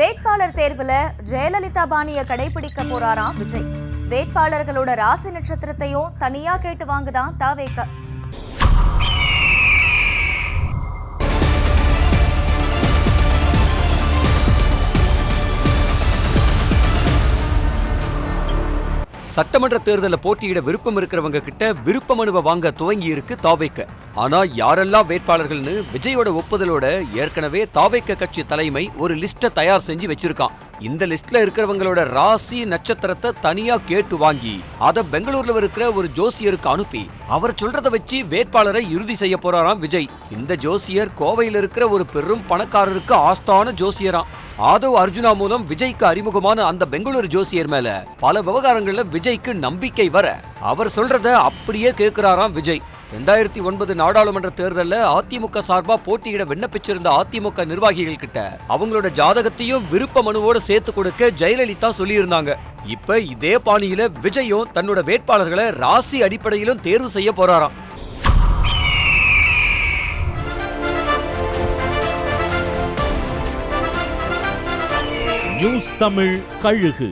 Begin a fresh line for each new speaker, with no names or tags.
வேட்பாளர் தேர்வுல ஜெயலலிதா பாணிய கடைபிடிக்க போறாராம் விஜய். வேட்பாளர்களோட ராசி நட்சத்திரத்தையும் தனியா கேட்டு வாங்குதான் தாவேக.
சட்டமன்ற தேர்தலில் போட்டியிட விருப்பம் இருக்கிறவங்க கிட்ட விருப்ப மனுவை வாங்க துவங்கி இருக்கு தாவேக. ஆனா யாரெல்லாம் வேட்பாளர்கள்னு விஜயோட ஒப்புதலோட ஏற்கனவே தாவேக கட்சி தலைமை ஒரு லிஸ்ட தயார் செஞ்சு வச்சிருக்கான். இந்த லிஸ்ட்ல இருக்கிறவங்களோட ராசி நட்சத்திரத்தை தனியா கேட்டு வாங்கி அத பெங்களூர்ல இருக்கிற ஒரு ஜோசியருக்கு அனுப்பி அவர் சொல்றத வச்சு வேட்பாளரை இறுதி செய்ய போறாராம் விஜய். இந்த ஜோசியர் கோவையில் இருக்கிற ஒரு பெரும் பணக்காரருக்கு ஆஸ்தான ஜோசியராம். ஆதவ் அர்ஜுனா மூலம் விஜய்க்கு அறிமுகமான அந்த பெங்களூரு ஜோசியர் மேல பல விவகாரங்கள்ல விஜய்க்கு நம்பிக்கை வர அவர் சொல்றத அப்படியே கேட்கிறாராம் விஜய். 2009 நாடாளுமன்ற தேர்தல்ல அதிமுக சார்பா போட்டியிட விண்ணப்பிச்சிருந்த அதிமுக நிர்வாகிகள் கிட்ட அவங்களோட ஜாதகத்தையும் விருப்ப மனுவோட சேர்த்து கொடுக்க ஜெயலலிதா சொல்லியிருந்தாங்க. இப்ப இதே பாணியில விஜயும் தன்னோட வேட்பாளர்களை ராசி அடிப்படையிலும் தேர்வு செய்ய போறாராம்.
நியூஸ் தமிழ் கழுகு.